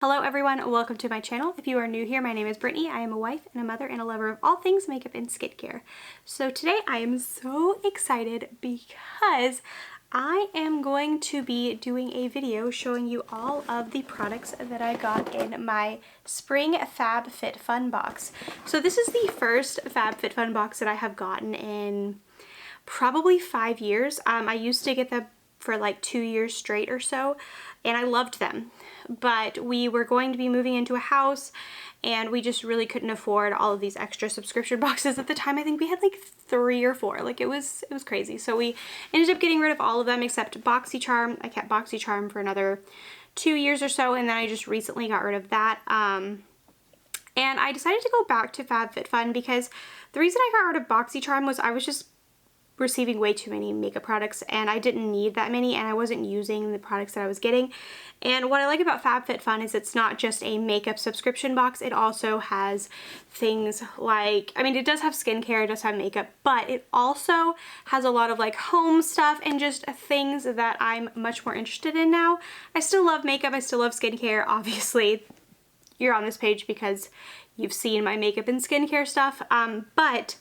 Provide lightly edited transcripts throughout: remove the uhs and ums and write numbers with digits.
Hello everyone, welcome to my channel. If you are new here, my name is Brittany. I am a wife and a mother and a lover of all things makeup and skincare. So today I am so excited because I am going to be doing a video showing you all of the products that I got in my spring FabFitFun box. So this is the first FabFitFun box that I have gotten in probably 5 years. I used to get them for like 2 years straight or so, and I loved them. But we were going to be moving into a house and we just really couldn't afford all of these extra subscription boxes at the time. I think we had like 3 or 4. Like it was crazy. So we ended up getting rid of all of them except BoxyCharm. I kept BoxyCharm for another 2 years or so, and then I just recently got rid of that. And I decided to go back to FabFitFun because the reason I got rid of BoxyCharm was I was just receiving way too many makeup products and I didn't need that many, and I wasn't using the products that I was getting. And what I like about FabFitFun is it's not just a makeup subscription box, it also has things like, I mean, it does have skincare, it does have makeup, but it also has a lot of like home stuff and just things that I'm much more interested in now. I still love makeup, I still love skincare. Obviously you're on this page because you've seen my makeup and skincare stuff, but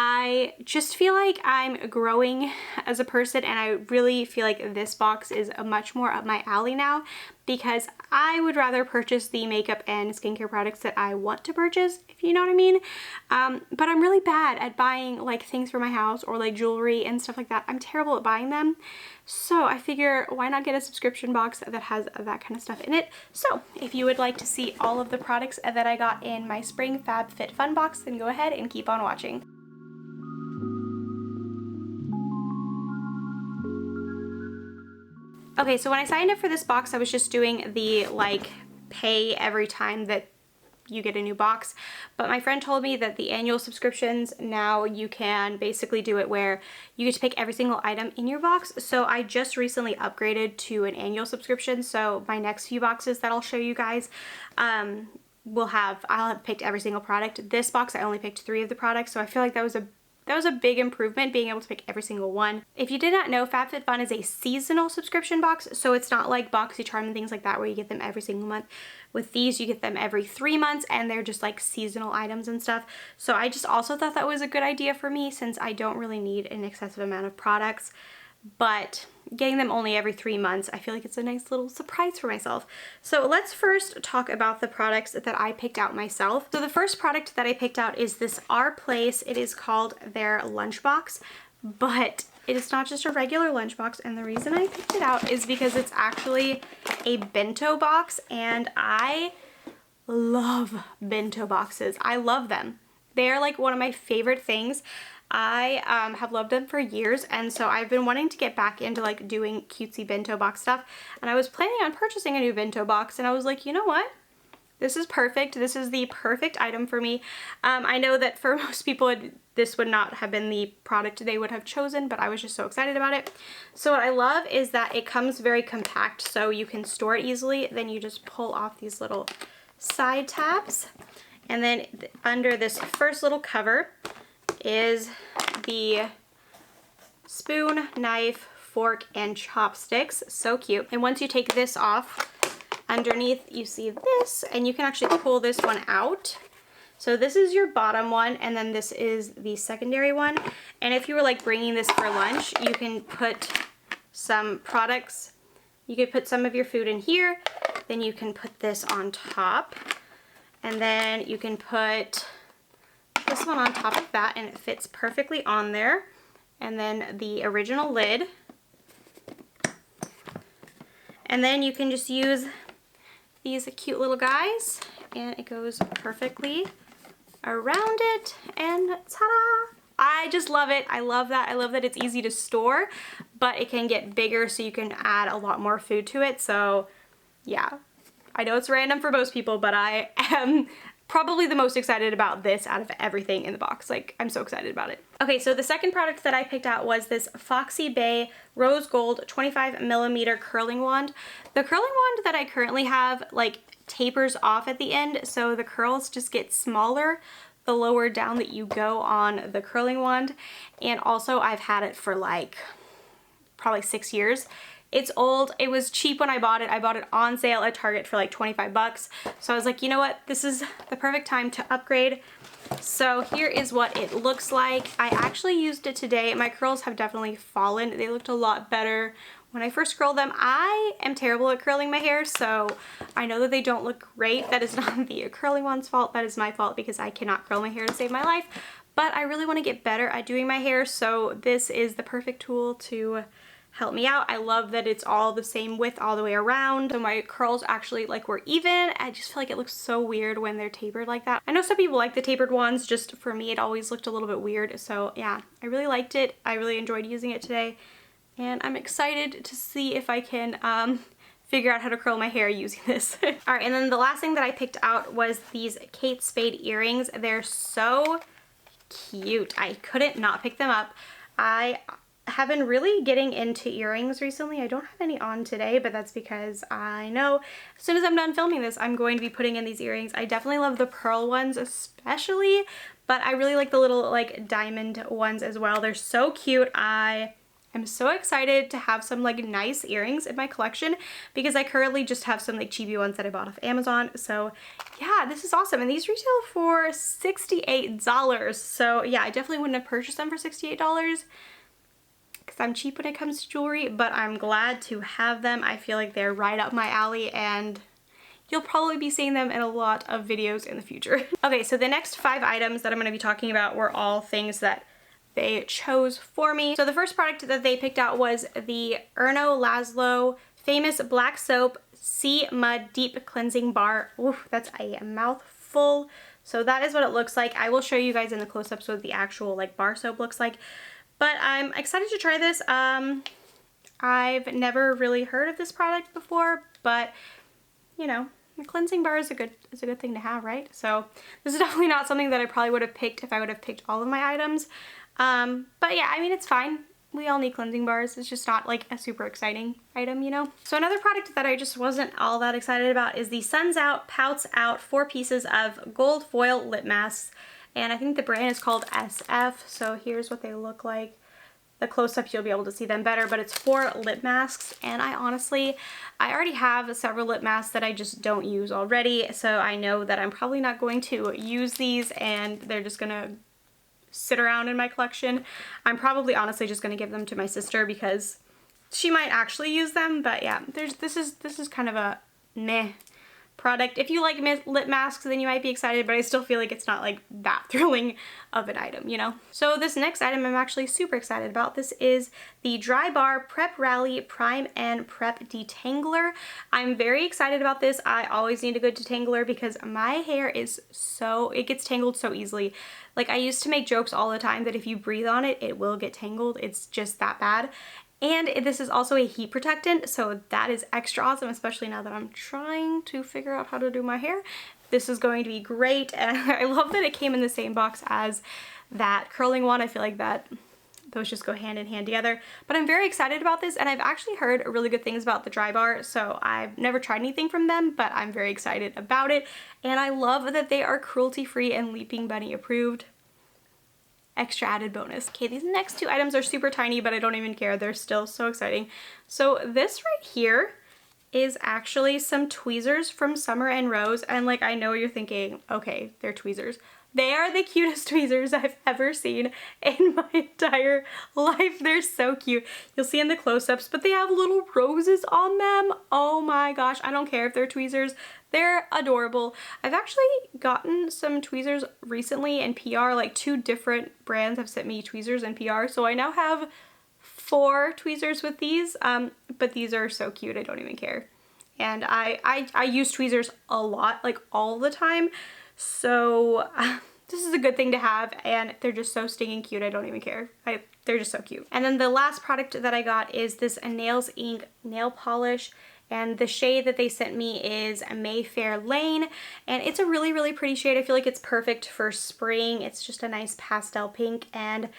I just feel like I'm growing as a person, and I really feel like this box is much more up my alley now because I would rather purchase the makeup and skincare products that I want to purchase, if you know what I mean. But I'm really bad at buying like things for my house or like jewelry and stuff like that. I'm terrible at buying them. So I figure why not get a subscription box that has that kind of stuff in it. So if you would like to see all of the products that I got in my spring FabFitFun box, then go ahead and keep on watching. Okay, so when I signed up for this box, I was just doing the like pay every time that you get a new box. But my friend told me that the annual subscriptions, now you can basically do it where you get to pick every single item in your box. So I just recently upgraded to an annual subscription. So my next few boxes that I'll show you guys, I'll have picked every single product. This box, I only picked 3 of the products. So I feel like that was a big improvement, being able to pick every single one. If you did not know, FabFitFun is a seasonal subscription box, so it's not like BoxyCharm and things like that where you get them every single month. With these, you get them every 3 months, and they're just like seasonal items and stuff. So I just also thought that was a good idea for me since I don't really need an excessive amount of products. But getting them only every 3 months, I feel like it's a nice little surprise for myself. So let's first talk about the products that I picked out myself. So the first product that I picked out is this Our Place. It is called their Lunchbox, but it is not just a regular lunchbox, and the reason I picked it out is because it's actually a bento box, and I love bento boxes. I love them. They are like one of my favorite things. I have loved them for years, and so I've been wanting to get back into like doing cutesy bento box stuff, and I was planning on purchasing a new bento box, and I was like, you know what? This is perfect. This is the perfect item for me. I know that for most people this would not have been the product they would have chosen, but I was just so excited about it. So what I love is that it comes very compact, so you can store it easily. Then you just pull off these little side tabs, and then under this first little cover is the spoon, knife, fork, and chopsticks. So cute. And once you take this off, underneath you see this, and you can actually pull this one out. So this is your bottom one, and then this is the secondary one. And if you were like bringing this for lunch, you can put some products. You could put some of your food in here, then you can put this on top, and then you can put this one on top of that, and it fits perfectly on there. And then the original lid, and then you can just use these cute little guys, and it goes perfectly around it, and ta-da! I just love it. I love that. I love that it's easy to store, but it can get bigger so you can add a lot more food to it. So yeah, I know it's random for most people, but I am probably the most excited about this out of everything in the box. Like, I'm so excited about it. Okay, so the second product that I picked out was this Foxy Bay Rose Gold 25mm curling wand. The curling wand that I currently have like tapers off at the end, so the curls just get smaller the lower down that you go on the curling wand. And also I've had it for like probably 6 years. It's old. It was cheap when I bought it. I bought it on sale at Target for like 25 bucks. So I was like, you know what? This is the perfect time to upgrade. So here is what it looks like. I actually used it today. My curls have definitely fallen. They looked a lot better when I first curled them. I am terrible at curling my hair, so I know that they don't look great. That is not the curling one's fault. That is my fault because I cannot curl my hair to save my life. But I really want to get better at doing my hair, so this is the perfect tool to help me out. I love that it's all the same width all the way around. So my curls actually like were even. I just feel like it looks so weird when they're tapered like that. I know some people like the tapered ones, just for me it always looked a little bit weird. So yeah, I really liked it. I really enjoyed using it today. And I'm excited to see if I can figure out how to curl my hair using this. All right, and then the last thing that I picked out was these Kate Spade earrings. They're so cute. I couldn't not pick them up. I have been really getting into earrings recently. I don't have any on today, but that's because I know as soon as I'm done filming this, I'm going to be putting in these earrings. I definitely love the pearl ones especially, but I really like the little like diamond ones as well. They're so cute. I am so excited to have some like nice earrings in my collection because I currently just have some like cheapy ones that I bought off Amazon. So yeah, this is awesome. And these retail for $68. So yeah, I definitely wouldn't have purchased them for $68 because I'm cheap when it comes to jewelry, but I'm glad to have them. I feel like they're right up my alley and you'll probably be seeing them in a lot of videos in the future. Okay, so the next 5 items that I'm going to be talking about were all things that they chose for me. So the first product that they picked out was the Erno Laszlo Famous Black Soap Sea Mud Deep Cleansing Bar. Oof, that's a mouthful. So that is what it looks like. I will show you guys in the close-ups what the actual like bar soap looks like. But I'm excited to try this. I've never really heard of this product before, but you know, a cleansing bar is a good thing to have, right? So this is definitely not something that I probably would have picked if I would have picked all of my items. But yeah, I mean, it's fine. We all need cleansing bars. It's just not like a super exciting item, you know? So another product that I just wasn't all that excited about is the Suns Out, Pouts Out 4 pieces of gold foil lip masks. And I think the brand is called SF. So here's what they look like. The close-up you'll be able to see them better, but it's 4 lip masks. And I already have several lip masks that I just don't use already. So I know that I'm probably not going to use these and they're just gonna sit around in my collection. I'm probably honestly just going to give them to my sister because she might actually use them, but yeah, this is kind of a meh product. If you like lip masks, then you might be excited, but I still feel like it's not like that thrilling of an item, you know? So this next item I'm actually super excited about. This is the Drybar Prep Rally Prime and Prep Detangler. I'm very excited about this. I always need a good detangler because my hair is it gets tangled so easily. Like I used to make jokes all the time that if you breathe on it, it will get tangled. It's just that bad. And this is also a heat protectant, so that is extra awesome, especially now that I'm trying to figure out how to do my hair. This is going to be great, and I love that it came in the same box as that curling one. I feel like those just go hand in hand together. But I'm very excited about this, and I've actually heard really good things about the Drybar, so I've never tried anything from them, but I'm very excited about it. And I love that they are cruelty-free and Leaping Bunny approved. Extra added bonus. Okay, these next 2 items are super tiny, but I don't even care. They're still so exciting. So this right here is actually some tweezers from Summer and Rose. And like, I know you're thinking, okay, they're tweezers. They are the cutest tweezers I've ever seen in my entire life. They're so cute. You'll see in the close-ups, but they have little roses on them. Oh my gosh, I don't care if they're tweezers. They're adorable. I've actually gotten some tweezers recently in PR, like 2 different brands have sent me tweezers in PR. So I now have 4 tweezers with these, but these are so cute, I don't even care. And I use tweezers a lot, like all the time. So this is a good thing to have, and they're just so stinging cute, I don't even care. They're just so cute. And then the last product that I got is this Nails Inc nail polish. And the shade that they sent me is Mayfair Lane, and it's a really, really pretty shade. I feel like it's perfect for spring. It's just a nice pastel pink, and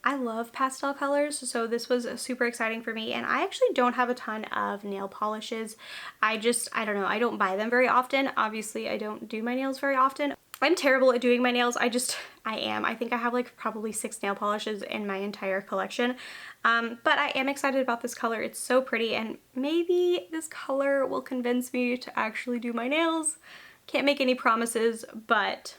I love pastel colors, so this was super exciting for me. And I actually don't have a ton of nail polishes. I don't know, I don't buy them very often. Obviously, I don't do my nails very often. I'm terrible at doing my nails. I am. I think I have like probably 6 nail polishes in my entire collection. But I am excited about this color. It's so pretty, and maybe this color will convince me to actually do my nails. Can't make any promises, but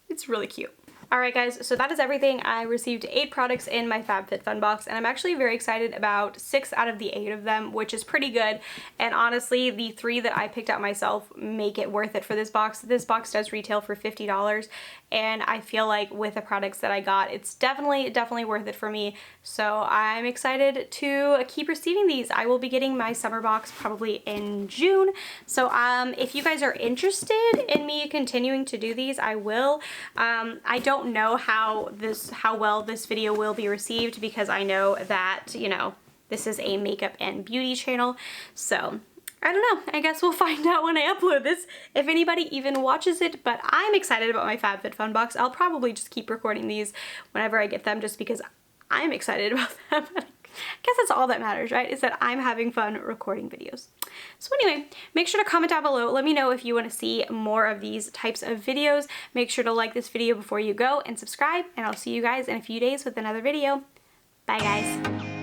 it's really cute. Alright guys, so that is everything. I received 8 products in my FabFitFun box, and I'm actually very excited about 6 out of the 8 of them, which is pretty good. And honestly, the 3 that I picked out myself make it worth it for this box. This box does retail for $50, and I feel like with the products that I got, it's definitely worth it for me. So I'm excited to keep receiving these. I will be getting my summer box probably in June. So if you guys are interested in me continuing to do these, I will. I don't know how well this video will be received, because I know that, you know, this is a makeup and beauty channel. So I don't know. I guess we'll find out when I upload this, if anybody even watches it, but I'm excited about my FabFitFun box. I'll probably just keep recording these whenever I get them, just because I'm excited about them. I guess that's all that matters, right? Is that I'm having fun recording videos. So anyway, make sure to comment down below. Let me know if you want to see more of these types of videos. Make sure to like this video before you go and subscribe, and I'll see you guys in a few days with another video. Bye guys.